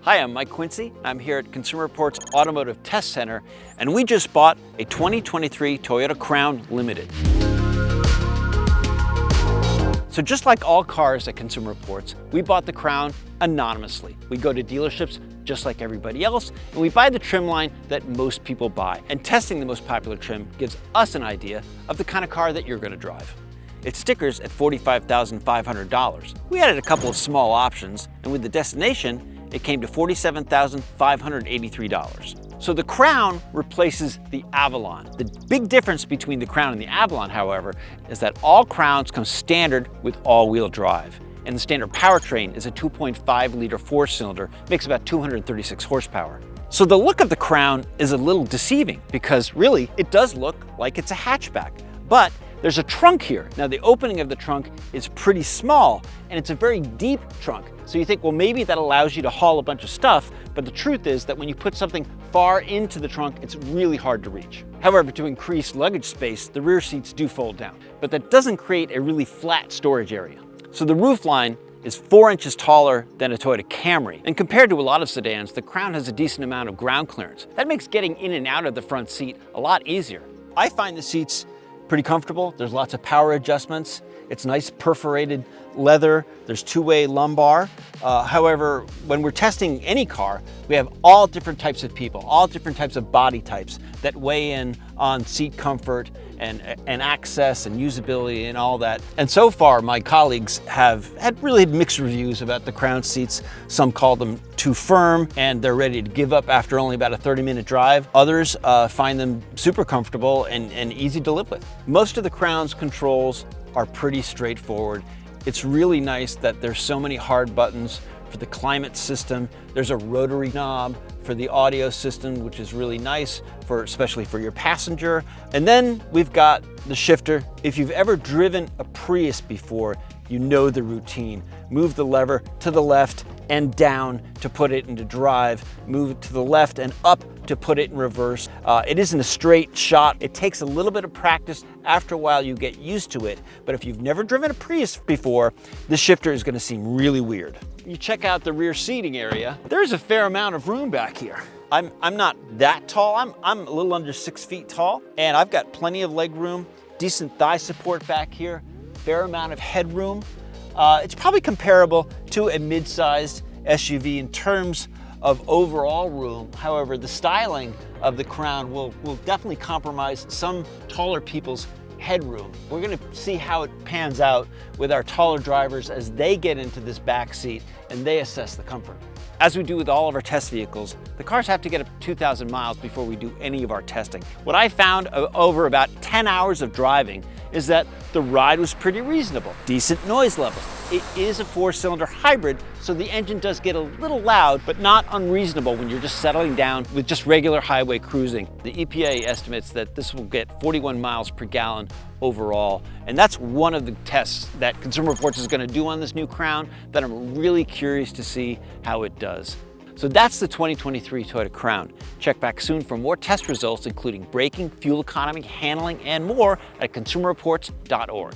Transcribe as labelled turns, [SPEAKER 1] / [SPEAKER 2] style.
[SPEAKER 1] Hi, I'm Mike Quincy. I'm here at Consumer Reports Automotive Test Center, and we just bought a 2023 Toyota Crown Limited. So just like all cars at Consumer Reports, we bought the Crown anonymously. We go to dealerships just like everybody else, and we buy the trim line that most people buy. And testing the most popular trim gives us an idea of the kind of car that you're going to drive. It stickers at $45,500. We added a couple of small options, and with the destination, it came to $47,583. So the Crown replaces the Avalon. The big difference between the Crown and the Avalon, however, is that all Crowns come standard with all-wheel drive. And the standard powertrain is a 2.5-liter four-cylinder, makes about 236 horsepower. So the look of the Crown is a little deceiving because really it does look like it's a hatchback. But there's a trunk here. Now the opening of the trunk is pretty small and it's a very deep trunk. So you think, well, maybe that allows you to haul a bunch of stuff, but the truth is that when you put something far into the trunk, it's really hard to reach. However, to increase luggage space, the rear seats do fold down, but that doesn't create a really flat storage area. So the roofline is 4 inches taller than a Toyota Camry. And compared to a lot of sedans, the Crown has a decent amount of ground clearance. That makes getting in and out of the front seat a lot easier. I find the seats pretty comfortable. There's lots of power adjustments. It's nice perforated leather. There's two-way lumbar. However, when we're testing any car, we have all different types of people, all different types of body types that weigh in on seat comfort and access and usability and all that. And so far, my colleagues have had really mixed reviews about the Crown seats. Some call them too firm and they're ready to give up after only about a 30-minute drive. Others find them super comfortable and easy to live with. Most of the Crown's controls are pretty straightforward. It's really nice that there's so many hard buttons for the climate system. There's a rotary knob for the audio system, which is really nice, especially for your passenger. And then we've got the shifter. If you've ever driven a Prius before, you know the routine. Move the lever to the left and down to put it into drive. Move it to the left and up to put it in reverse. It isn't a straight shot. It takes a little bit of practice. After a while, you get used to it. But if you've never driven a Prius before, this shifter is going to seem really weird. You check out the rear seating area. There's a fair amount of room back here. I'm not that tall. I'm a little under 6 feet tall, and I've got plenty of leg room, decent thigh support back here, fair amount of headroom. It's probably comparable to a mid-sized SUV in terms of overall room. However, the styling of the Crown will definitely compromise some taller people's headroom. We're gonna see how it pans out with our taller drivers as they get into this back seat and they assess the comfort. As we do with all of our test vehicles, the cars have to get up to 2,000 miles before we do any of our testing. What I found over about 10 hours of driving is that the ride was pretty reasonable. Decent noise levels. It is a 4-cylinder hybrid, so the engine does get a little loud, but not unreasonable when you're just settling down with just regular highway cruising. The EPA estimates that this will get 41 miles per gallon overall, and that's one of the tests that Consumer Reports is going to do on this new Crown that I'm really curious to see how it does. So that's the 2023 Toyota Crown. Check back soon for more test results, including braking, fuel economy, handling, and more at consumerreports.org.